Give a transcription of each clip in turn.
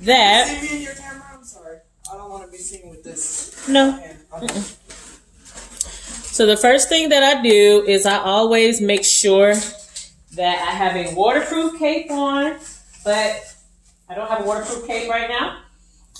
that. See me in your camera? I'm sorry. I don't want to be seen with this. No. Okay. So the first thing that I do is I always make sure that I have a waterproof cape on, but I don't have a waterproof cape right now.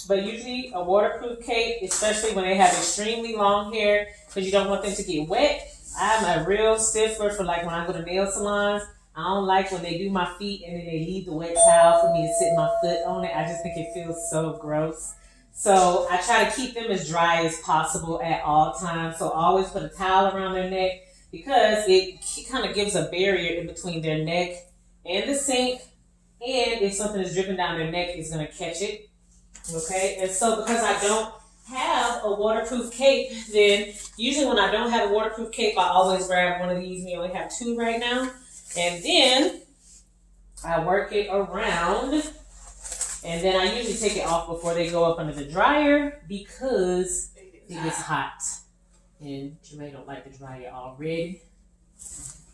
But usually a waterproof cape, especially when they have extremely long hair, because you don't want them to get wet. I'm a real stickler for like when I go to nail salons. I don't like when they do my feet and then they leave the wet towel for me to sit my foot on it. I just think it feels so gross. So I try to keep them as dry as possible at all times. So I always put a towel around their neck because it kind of gives a barrier in between their neck and the sink. And if something is dripping down their neck, it's going to catch it. Okay, and so because I don't have a waterproof cape, then usually when I don't have a waterproof cape, I always grab one of these. We only have two right now. And then I work it around, and then I usually take it off before they go up under the dryer because it gets hot. And Jermaine don't like the dryer already.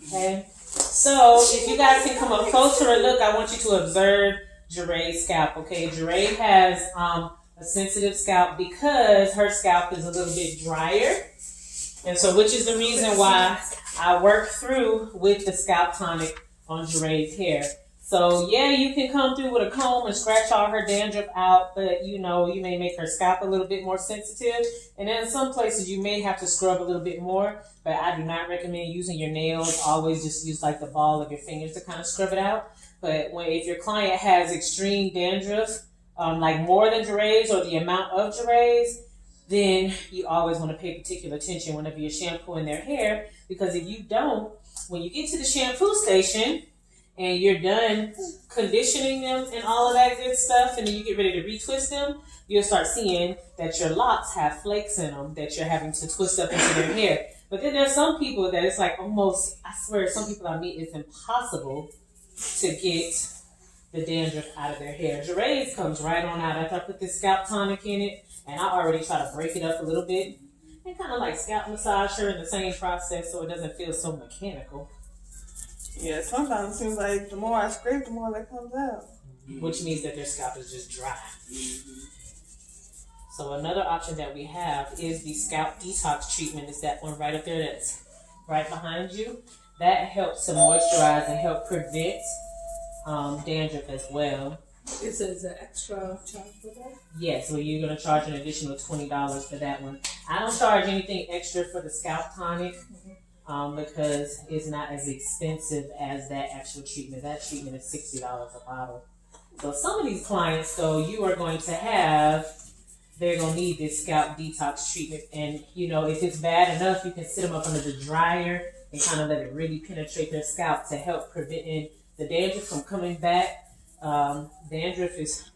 Okay, so if you guys can come up closer and look, I want you to observe Jeray's scalp. Okay, Jeray has a sensitive scalp because her scalp is a little bit drier, and so which is the reason why I work through with the scalp tonic on Jeray's hair. So yeah, you can come through with a comb and scratch all her dandruff out, but you know, you may make her scalp a little bit more sensitive. And then in some places you may have to scrub a little bit more, but I do not recommend using your nails. Always just use like the ball of your fingers to kind of scrub it out. But if your client has extreme dandruff, like more than Jeray's or the amount of Jeray's, then you always want to pay particular attention whenever you're shampooing their hair, because if you don't, when you get to the shampoo station and you're done conditioning them and all of that good stuff, and then you get ready to retwist them, you'll start seeing that your locks have flakes in them that you're having to twist up into their hair. But then there's some people that it's like almost, I swear, some people I meet, it's impossible to get the dandruff out of their hair. Jeray's comes right on out after I put this scalp tonic in it, and I already try to break it up a little bit and kind of like scalp massage her in the same process so it doesn't feel so mechanical. Yeah, sometimes it seems like the more I scrape, the more that comes out. Which means that their scalp is just dry. So another option that we have is the scalp detox treatment. It's that one right up there that's right behind you. That helps to moisturize and help prevent dandruff as well. Is an extra charge for that? Yes, so you're going to charge an additional $20 for that one. I don't charge anything extra for the scalp tonic because it's not as expensive as that actual treatment. That treatment is $60 a bottle. So some of these clients, though, you are going to have, they're going to need this scalp detox treatment. And, you know, if it's bad enough, you can sit them up under the dryer and kind of let it really penetrate their scalp to help prevent the dandruff from coming back. Dandruff is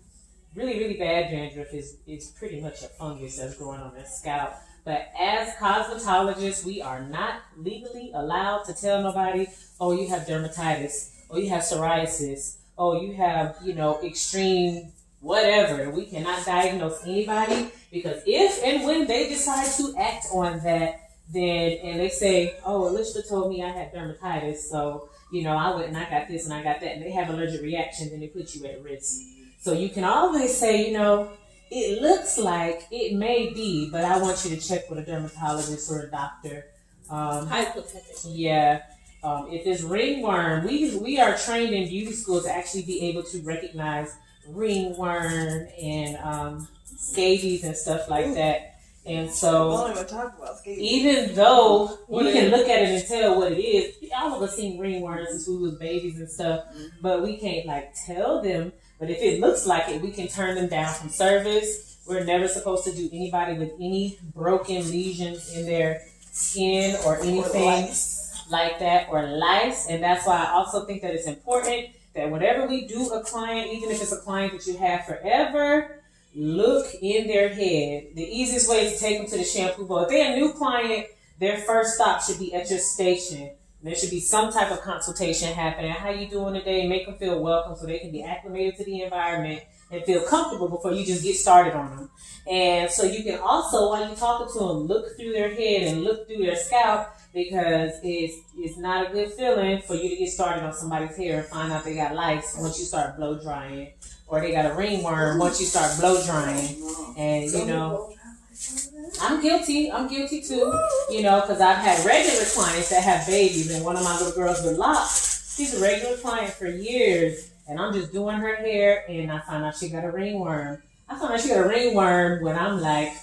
really bad. Dandruff is pretty much a fungus that's growing on their scalp. But as cosmetologists, we are not legally allowed to tell nobody, oh, you have dermatitis, oh, you have psoriasis, oh, you have, you know, extreme whatever. We cannot diagnose anybody, because if and when they decide to act on that, then, and they say, oh, Alicia told me I had dermatitis, so, you know, I went and I got this and I got that, and they have allergic reactions, and they put you at risk. So you can always say, you know, it looks like it may be, but I want you to check with a dermatologist or a doctor. Hypothetically. Yeah. If it's ringworm, we are trained in beauty school to actually be able to recognize ringworm and scabies and stuff like that. And so, don't even talk about scabies. Even though we can look at it and tell what it is, all of us seen ringworms since we was babies and stuff, but we can't like tell them. But if it looks like it, we can turn them down from service. We're never supposed to do anybody with any broken lesions in their skin or anything like that, or lice. And that's why I also think that it's important that whenever we do a client, even if it's a client that you have forever, look in their head. The easiest way is to take them to the shampoo bowl. If they're a new client, their first stop should be at your station. There should be some type of consultation happening. How you doing today? Make them feel welcome so they can be acclimated to the environment and feel comfortable before you just get started on them. And so you can also, while you're talking to them, look through their head and look through their scalp, because it's not a good feeling for you to get started on somebody's hair and find out they got lice once you start blow drying or they got a ringworm once you start blow drying. And you know, I'm guilty too, you know, because I've had regular clients that have babies, and one of my little girls with locks, she's a regular client for years, and I'm just doing her hair, and I found out she got a ringworm. I found out she got a ringworm when I'm like,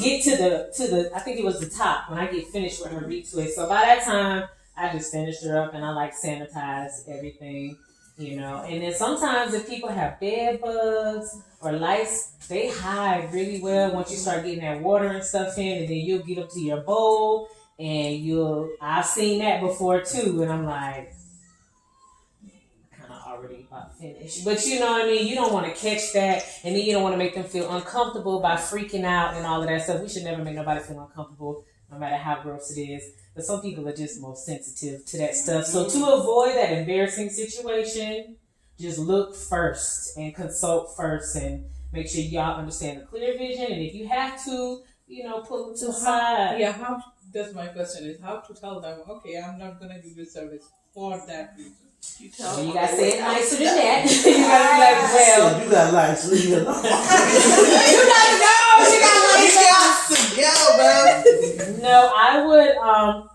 get to the I think it was the top, when I get finished with her retwist. So by that time, I just finished her up, and I like sanitize everything, you know. And then sometimes if people have bed bugs or lice, they hide really well once you start getting that water and stuff in, and then you'll get up to your bowl, and I've seen that before too, and I'm like, kind of already about finished. But you know what I mean? You don't want to catch that, and then you don't want to make them feel uncomfortable by freaking out and all of that stuff. We should never make nobody feel uncomfortable, no matter how gross it is. But some people are just more sensitive to that stuff. So to avoid that embarrassing situation, just look first and consult first, and make sure y'all understand the clear vision. And if you have to, you know, pull them to the side. Yeah, that's my question is how to tell them, okay, I'm not going to give you service for that reason. You tell So them you gotta say it nicer than that. that. You gotta be like, well, You got lights, leave it alone. You gotta go, no, I would,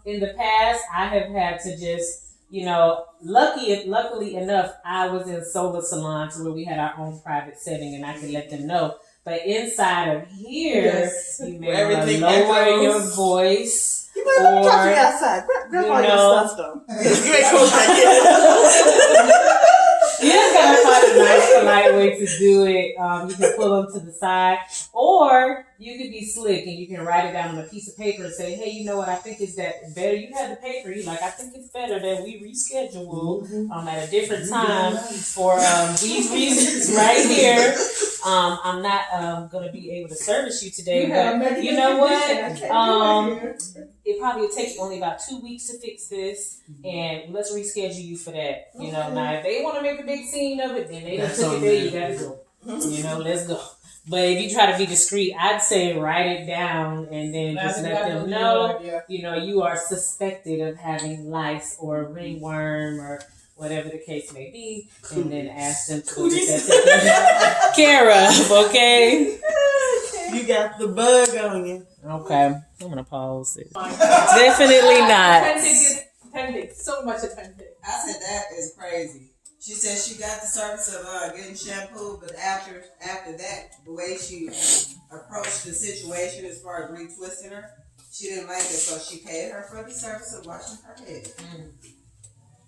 in the past, I have had to just, you know, luckily enough, I was in solar salons where we had our own private setting, and I could let them know. But inside of here, Yes. you may Where want to everything lower echoes. your voice. You better let me talk to you outside. Grab all your stuff though. You ain't close back in. You just gotta find a nice, polite way to do it. You can pull them to the side, or you could be slick and you can write it down on a piece of paper and say, "Hey, you know what? I think it's that better." You have the paper. You like, I think it's better that we reschedule at a different time for these reasons right here. I'm not gonna be able to service you today, but you know what? It probably will take you only about 2 weeks to fix this, and let's reschedule you for that. You know, now if they want to make a big scene of it, then they just took it there. You gotta go. You know, let's go. But if you try to be discreet, I'd say write it down and then just let them know. You know, you are suspected of having lice or ringworm or whatever the case may be, and then ask them to get that taken care of. Okay. You got the bug on you. Okay, I'm gonna pause it. Definitely not. Authentic, so much authentic. I said that is crazy. She said she got the service of getting shampoo, but after that, the way she approached the situation as far as retwisting her, she didn't like it, so she paid her for the service of washing her head.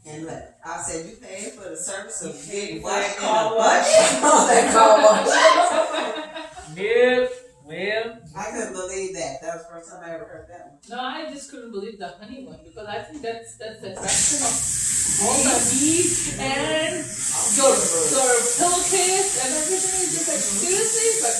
And left. I said, you paid for the service of getting washed in a bucket? That car wash. Yep. Well, I couldn't believe that. That was the first time I ever heard that one. No, I just couldn't believe the honey one because I think that's the attraction of all the heat and your pillowcase and everything. It's just like seriously, but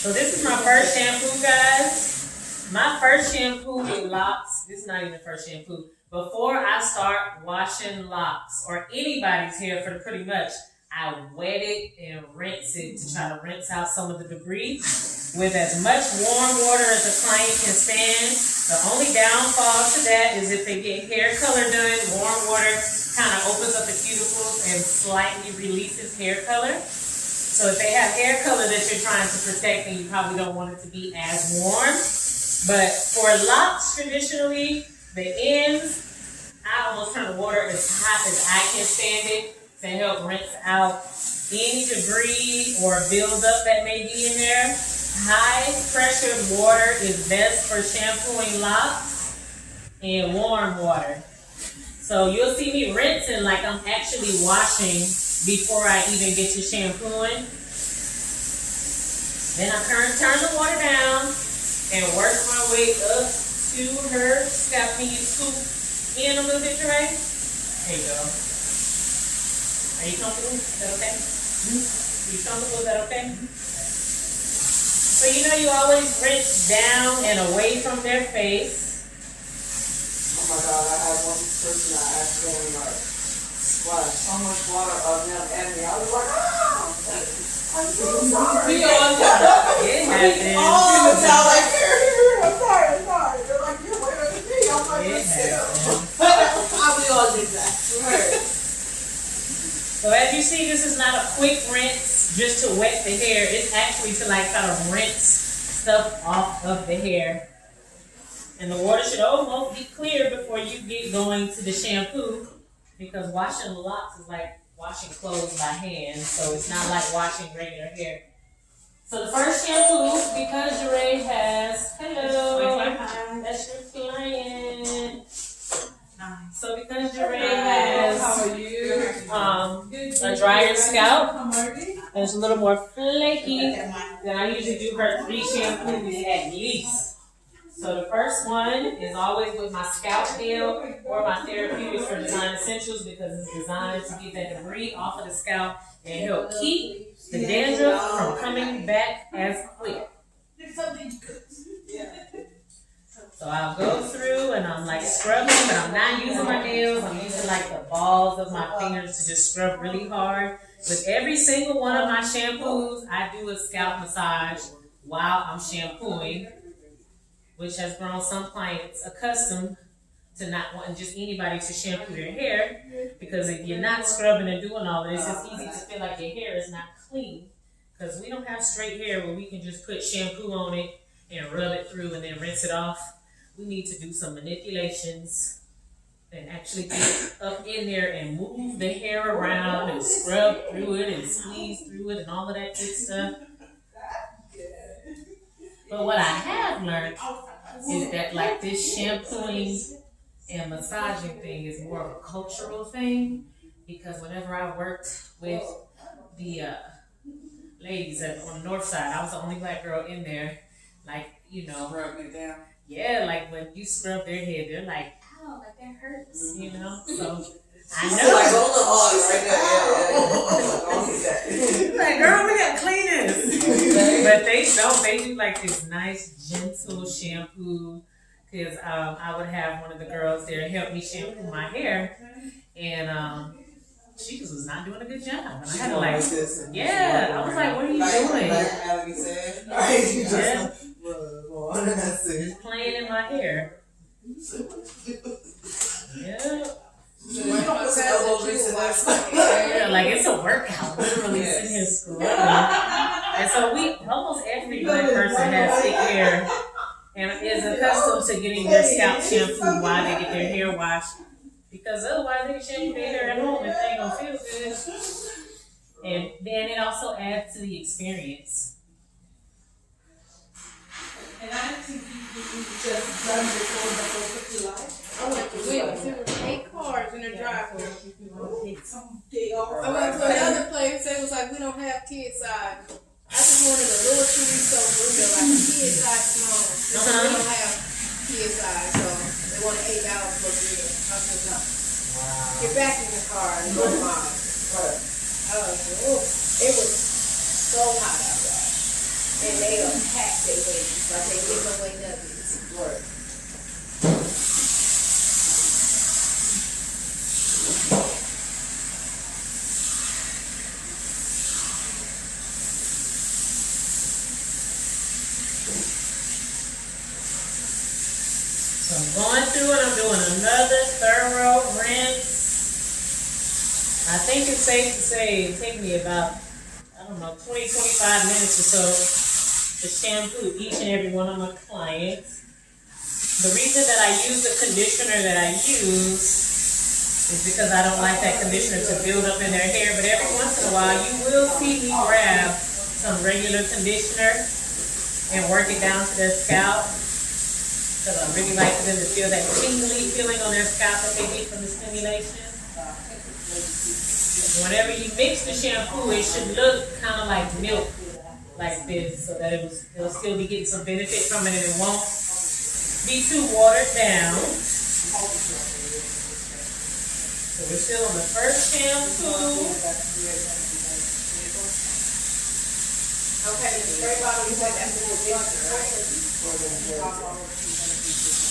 so this is my first shampoo, guys. My first shampoo with locs. This is not even the first shampoo. Before I start washing locs or anybody's hair, for pretty much, I wet it and rinse it to try to rinse out some of the debris with as much warm water as the client can stand. The only downfall to that is if they get hair color done, warm water kind of opens up the cuticles and slightly releases hair color. So if they have hair color that you're trying to protect, then you probably don't want it to be as warm. But for locs, traditionally, the ends, I almost turn the water as hot as I can stand it to help rinse out any debris or buildup that may be in there. High pressure water is best for shampooing locs, and warm water. So you'll see me rinsing like I'm actually washing before I even get to shampooing. Then I turn the water down and work my way up to her scalp. Can you scoop in a little bit, Dre? There you go. Are you comfortable? Is that okay? Are you comfortable? Is that okay? So you know you always rinse down and away from their face. Oh my God, I had one person I accidentally splashed so much water on them and me. I was like, I'm so sorry. we all It happens. Oh, it's all like, here, I'm sorry. They're like, you're wetter than me. I'm like, It still. happens. we all did that. Right. So as you see, this is not a quick rinse just to wet the hair. It's actually to like kind of rinse stuff off of the hair. And the water should almost be clear before you get going to the shampoo, because washing the locks is like washing clothes by hand. So it's not like washing regular hair. So the first shampoo, because Jeray has, hello, that's your client. So because Jeray has How are you? a drier scalp, and it's a little more flaky, then I usually do her 3 shampoos at least. So the first one is always with my scalp gel or my therapeutics for Design Essentials, because it's designed to get that debris off of the scalp and help keep the dandruff from coming back as quick. So I'll go through and I'm like scrubbing, but I'm not using my nails. I'm using like the balls of my fingers to just scrub really hard. With every single one of my shampoos, I do a scalp massage while I'm shampooing, which has grown some clients accustomed to not wanting just anybody to shampoo their hair, because if you're not scrubbing and doing all of this, it's easy to feel like your hair is not clean, because we don't have straight hair where we can just put shampoo on it and rub it through and then rinse it off. We need to do some manipulations and actually get up in there and move the hair around and scrub through it and squeeze through it and all of that good stuff. But what I have learned is that like this shampooing and massaging thing is more of a cultural thing, because whenever I worked with the ladies on the north side, I was the only black girl in there. Like, you know, Rubbing it down. yeah, like when you scrub their head, they're like, ow, like that hurts, you know? So I Like, know. hold the hard right there. Like, girl, we gotta clean this. But they don't. They do like this nice, gentle shampoo. Because I would have one of the girls there help me shampoo my hair. And she just was not doing a good job. And I had to like, yeah. I was like, what are you doing? Like Melody said. Yeah. That's it. Just playing in my hair. Yeah. Yeah, like it's a workout, literally sitting here scrubbing. And so almost every black person has thick hair and is accustomed to getting their scalp shampoo while they get their hair washed, because otherwise they can shampoo their hair at home and they ain't gonna feel good. And then it also adds to the experience. And I think you just done before the 4th of July. I went to Williams. There were 8 cars in the driveway. I went to another place. They was like, we don't have kidside. I just wanted a little chewy soap window, like a kidside small. They said we don't have kidside, so they wanted $8 for the year. I said no. Wow. Get back in the car and go mine. It was so hot out there. And they packed their babies, like they give away nuggets. Right. So I'm going through and I'm doing another thorough rinse. I think it's safe to say it take me about, 20, 25 minutes or so to shampoo each and every one of my clients. The reason that I use the conditioner that I use is because I don't like that conditioner to build up in their hair, but every once in a while you will see me grab some regular conditioner and work it down to their scalp, because I really like for them to feel that tingly feeling on their scalp that they get from the stimulation. Whenever you mix the shampoo, it should look kind of like milk, like this, so that it'll still be getting some benefit from it, and it won't be too watered down. So we're still on the first shampoo. Okay, the spray bottle, you said that's the conditioner, right?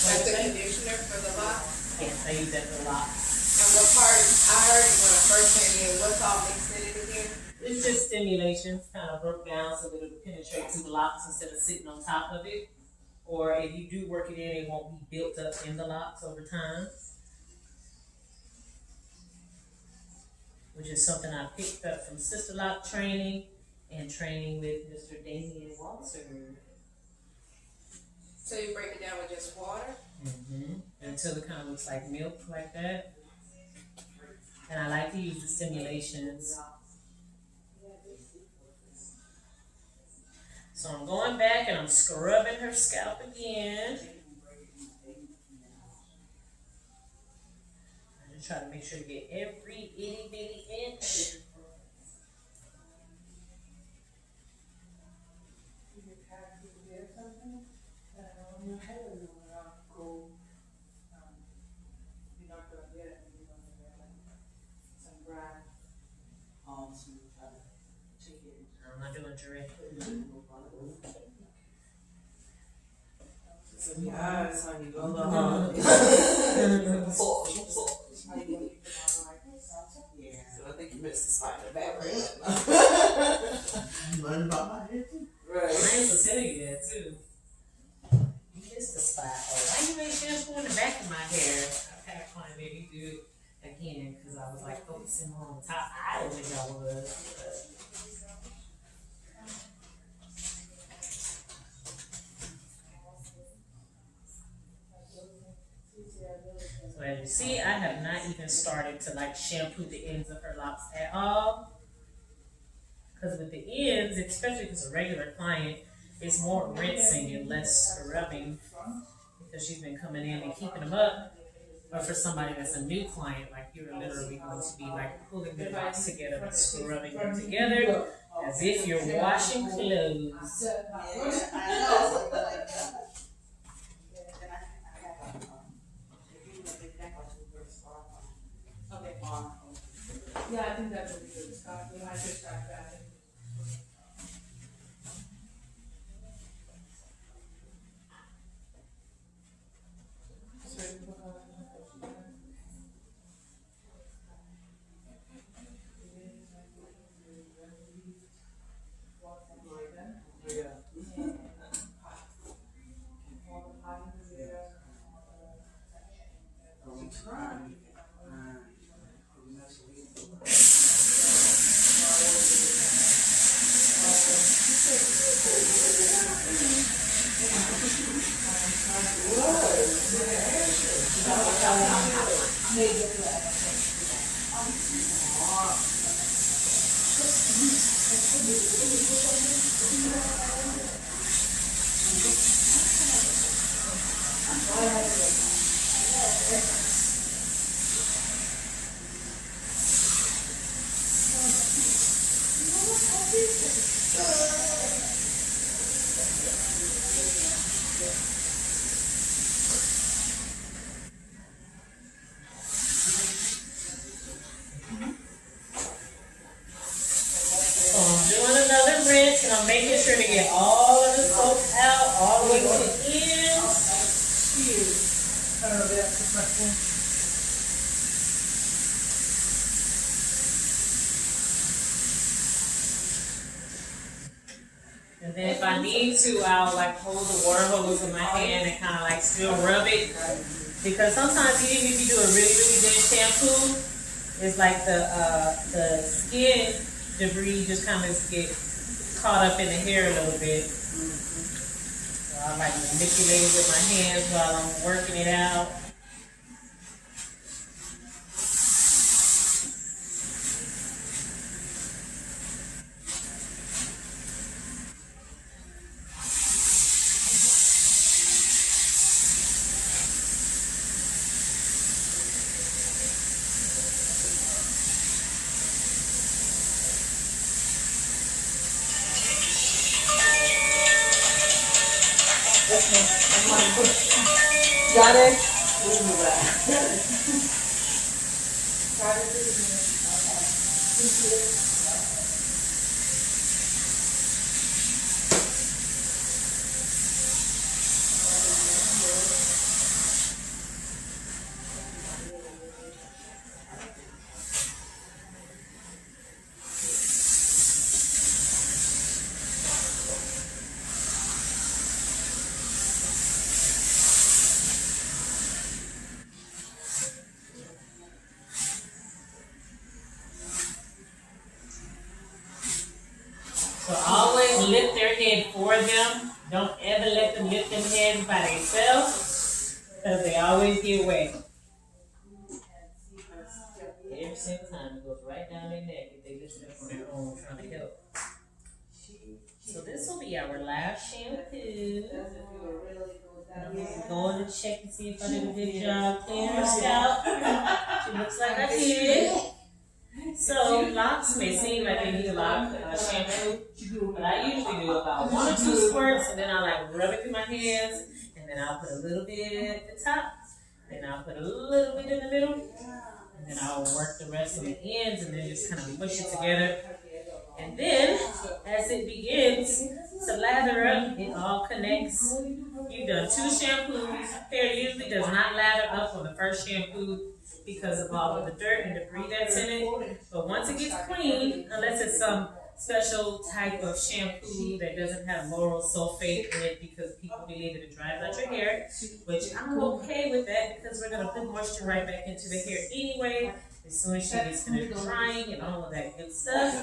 That's the conditioner for the lock? Yes, I use that for a lot. And what part, I heard it when I first came in, what's all mixed in it again? It's just stimulation, kind of broke down so that it'll penetrate through the locks instead of sitting on top of it. Or if you do work it in, it won't be built up in the locks over time. which is something I picked up from Sister Lock training and training with Mr. Damian Walter. So you break it down with just water? Until it kind of looks like milk like that. And I like to use the stimulations. So I'm going back and I'm scrubbing her scalp again. I just try to make sure to get every itty bitty inch. I'm not doing directly. Yes, honey, go low. Yeah. So I think you missed the spot in the back. Learn about my hair too. Right. Friends will tell you that too. You missed the spot. Oh, why you ain't shampoo in the back of my hair? I've had a client maybe do it again because I was like focusing more on the top. I didn't think I was. So as you see, I have not even started to like shampoo the ends of her locks at all. Because with the ends, especially if it's a regular client, it's more rinsing and less scrubbing because she's been coming in and keeping them up. But for somebody that's a new client, like you're literally going to be like pulling their locks together and scrubbing them together as if you're washing clothes. Okay. Yeah, I think that would be good, Scott. We might just start that. So I'm doing another rinse and I'm making sure to get all of the soap out, all the way to the ends. And then if I need to, I'll like hold the water hose in my hand and kind of like still rub it. Because sometimes even if you do a really, really good shampoo, it's like the skin debris just kind of get caught up in the hair a little bit. So I like manipulate it with my hands while I'm working it out. Got it? So always lift their head for them. Don't ever let them lift them heads by themselves, because they always get wet. Every single time it goes right down their neck if they lift it up on their own trying to help. So this will be our last shampoo. I'm going to check and see if I did a good job cleaning her scalp. She looks like I did. So locs may seem like they need a lot of shampoo, but I usually do about 1 or 2 squirts, and then I like rub it through my hands, and then I'll put a little bit at the top, then I'll put a little bit in the middle, and then I'll work the rest of the ends, and then just kind of push it together. And then, as it begins to lather up, it all connects. You've done 2 shampoos. Hair usually does not lather up on the first shampoo because of all of the dirt and debris that's in it. But once it gets clean, unless it's some special type of shampoo that doesn't have lauryl sulfate in it because people believe that it dries out your hair, which I'm okay with that because we're going to put moisture right back into the hair anyway as soon as she gets finished drying and all of that good stuff.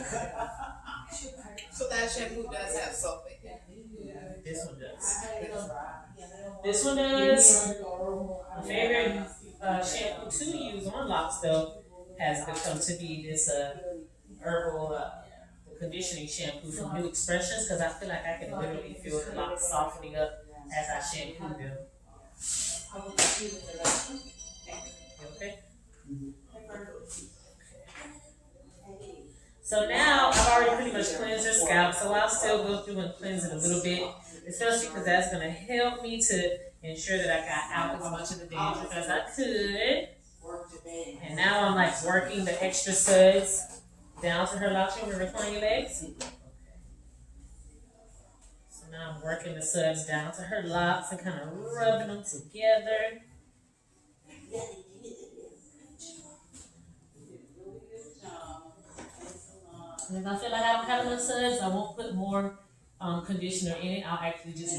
So that shampoo does have sulfate. This one does. This one does. My favorite shampoo to use on locks though has become to be this herbal conditioning shampoo from New Expressions, because I feel like I can literally feel the locks softening up as I shampoo them. Okay? So now I've already pretty much cleansed her scalp, so I'll still go through and cleanse it a little bit, especially because that's going to help me to ensure that I got out as much of the dandruff as I could. And now I'm like working the extra suds down to her locks. You want me to recline your legs? So now I'm working the suds down to her locks and kind of rubbing them together. And if I feel like I don't have enough suds, I won't put more conditioner in it. I'll actually just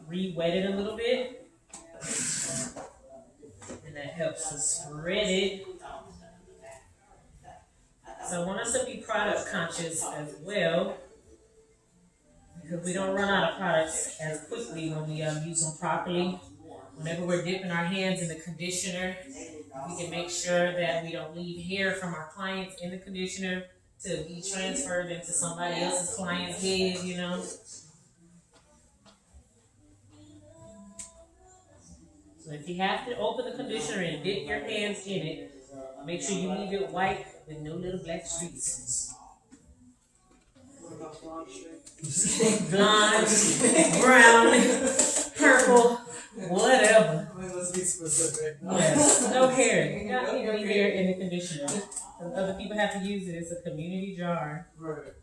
re-wet it a little bit. And that helps to spread it. So I want us to be product conscious as well, because we don't run out of products as quickly when we use them properly. Whenever we're dipping our hands in the conditioner, we can make sure that we don't leave hair from our clients in the conditioner to be transferred into somebody else's client's head, you know. So if you have to open the conditioner and dip your hands in it, make sure you leave it white with no little black streaks. Blonde, brown, purple, whatever. Let's be specific. Yes, no hair. You don't need any hair in the conditioner. Other people have to use it. It's a community jar. Right.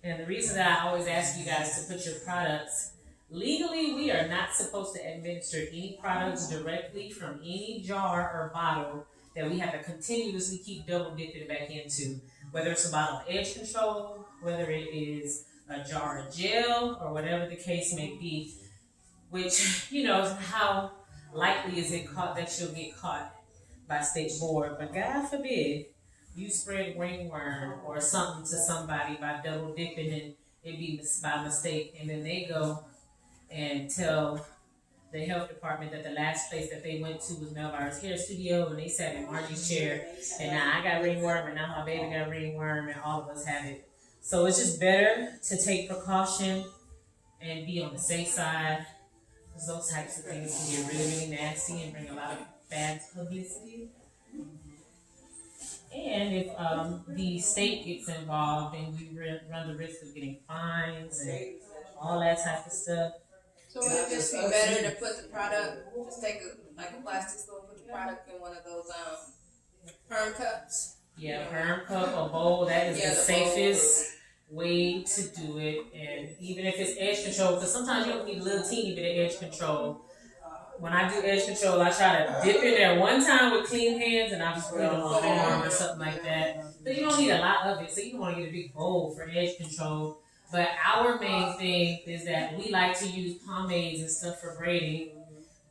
And the reason that I always ask you guys to put your products, legally we are not supposed to administer any products directly from any jar or bottle that we have to continuously keep double dipping back into. Whether it's a bottle of edge control, whether it is a jar of gel, or whatever the case may be, which, you know, how likely is it that you'll get caught by state board. But God forbid you spread ringworm or something to somebody by double dipping and it be by mistake, and then they go and tell the health department that the last place that they went to was Melbar's Hair Studio and they sat in Margie's chair, and now I got ringworm and now my baby got ringworm and all of us have it. So it's just better to take precaution and be on the safe side, because those types of things can get really, really nasty and bring a lot of bad publicity. And if the state gets involved, then we run the risk of getting fines and all that type of stuff. So would it just be better to put the product, just take a plastic spoon, put the product in one of those perm cups? Yeah, perm cup or bowl, that is the safest way to do it. And even if it's edge control, because sometimes you don't need a little teeny bit of edge control. When I do edge control, I try to dip in there one time with clean hands and I just put it on my arm or something like that. But you don't need a lot of it, so you don't want to get a big bowl for edge control. But our main thing is that we like to use pomades and stuff for braiding,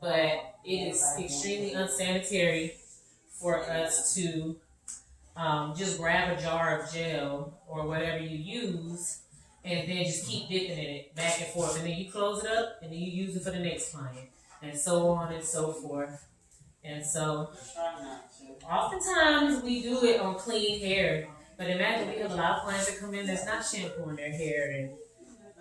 but it is extremely unsanitary for us to just grab a jar of gel or whatever you use, and then just keep dipping in it back and forth, and then you close it up, and then you use it for the next client, and so on and so forth. And so, oftentimes we do it on clean hair, but imagine we have a lot of clients that come in that's not shampooing their hair, and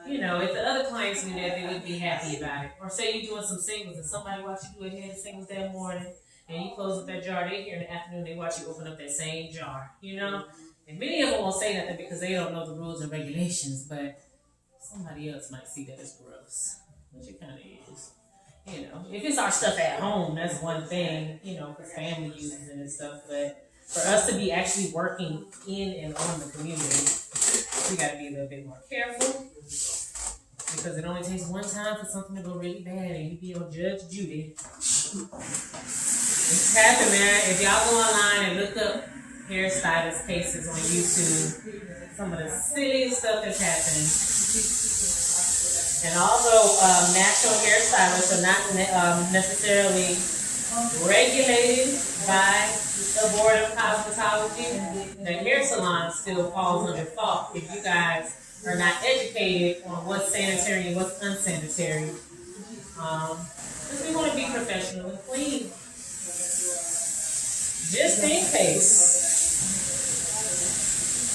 if the other clients knew that, they would be happy about it. Or say you're doing some singles and somebody watch you do a head of singles that morning and you close up that jar, they here in the afternoon, they watch you open up that same jar, And many of them won't say nothing because they don't know the rules and regulations, but somebody else might see that as gross, which it kind of is. If it's our stuff at home, that's one thing, for family uses it and stuff, but for us to be actually working in and on the community, we got to be a little bit more careful. Because it only takes one time for something to go really bad and you be on Judge Judy. It's happened, man. If y'all go online and look up hairstylist cases on YouTube, some of the silliest stuff that's happening. And although natural hairstylists are not necessarily regulated by the Board of Cosmetology, the hair salon still falls under fault if you guys are not educated on what's sanitary and what's unsanitary. Because we want to be professional and clean. Just in case,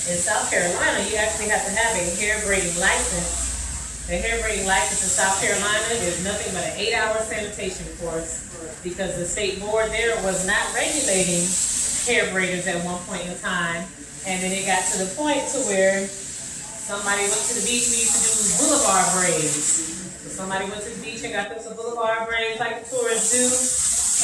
in South Carolina, you actually have to have a hair braiding license. The hair braiding license in South Carolina is nothing but an 8-hour sanitation course because the state board there was not regulating hair braiders at one point in time. And then it got to the point to where somebody went to the beach and used to do boulevard braids. So somebody went to the beach and got them some boulevard braids like the tourists do.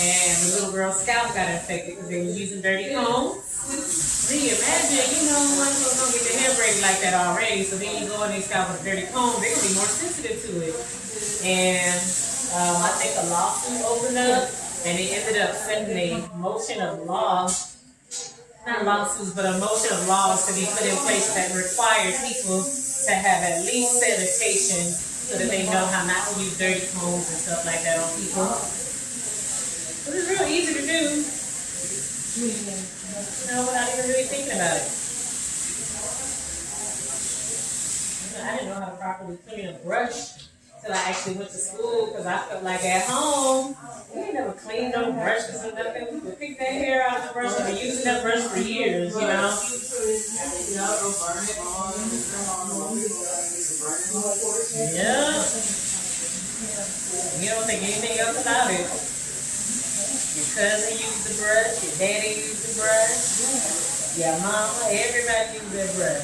And the little girl's scalp got infected because they were using dirty combs. So you imagine, one girl's gonna get their hair braided like that already. So then you go in and scalp with a dirty comb, they're gonna be more sensitive to it. And I think a lawsuit opened up and it ended up setting a motion of law. Not lawsuits, but a motion of laws to be put in place that require people to have at least sanitation so that they know how not to use dirty combs and stuff like that on people. But it's real easy to do, without even really thinking about it. I didn't know how to properly clean a brush till I actually went to school because I felt like at home, we ain't never cleaned no brushes or nothing. We would pick that hair out of the brush and been using that brush for years, Yeah. You don't think anything else about it. Your cousin used the brush, your daddy used the brush, your mama, everybody used that brush.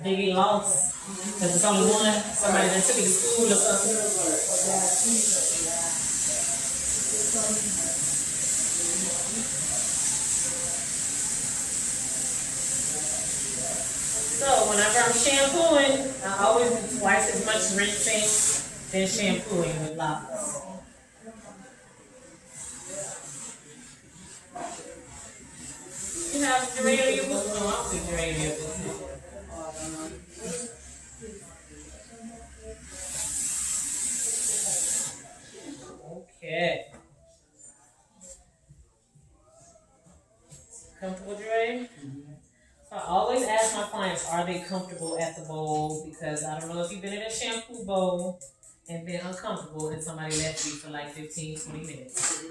Biggie locs, because it's only one. Somebody that took it to school or something. So whenever I'm shampooing, I always do twice as much rinsing than shampooing with locs. You have geranium boots? No, I don't do geranium boots. Okay. Comfortable, Dre? So I always ask my clients, are they comfortable at the bowl? Because I don't know if you've been in a shampoo bowl and been uncomfortable and somebody left you for like 15, 20 minutes.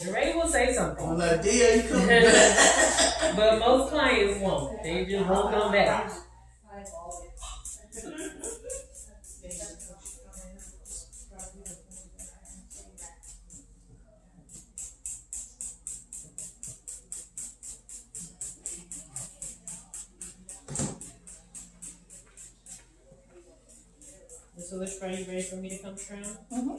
Dre will say something. I'm like, dear, you come back. But most clients won't. They just won't come back. So which part are you ready for me to come trim? Mm-hmm.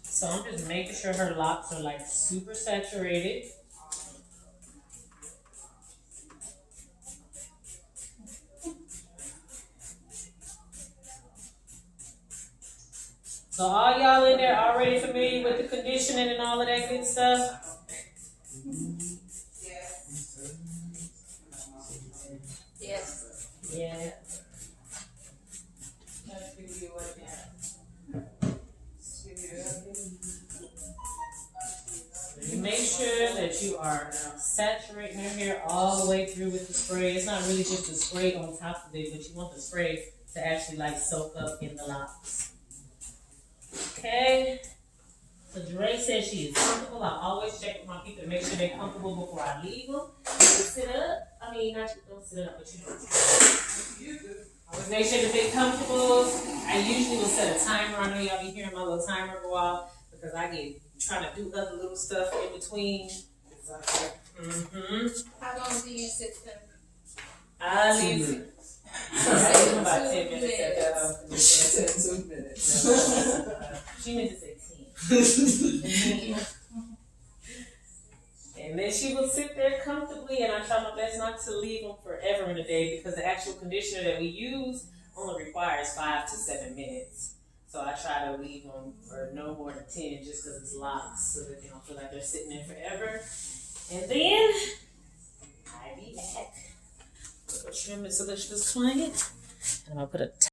So I'm just making sure her locks are like super saturated. So all y'all in there already familiar with the conditioning and all of that good stuff? Yeah. Let's give you what you have. You make sure that you are saturating your hair all the way through with the spray. It's not really just the spray on top of it, but you want the spray to actually like soak up in the locks. Okay. So Dre says she is comfortable. I always check with my people to make sure they're comfortable before I leave them. Sit up. I mean, not you don't sit up, but you do. Always make sure that they're comfortable. I usually will set a timer. I know y'all be hearing my little timer go off because I get trying to do other little stuff in between. How long do you sit there? I leave about 10 minutes at that house. 2 minutes. She meant to say 10. And then she will sit there comfortably, and I try my best not to leave them forever in a day because the actual conditioner that we use only requires 5 to 7 minutes. So I try to leave them for no more than 10 just because it's locks so that they don't feel like they're sitting there forever. And then I be back with a trim and delicious client. And I'm going to put a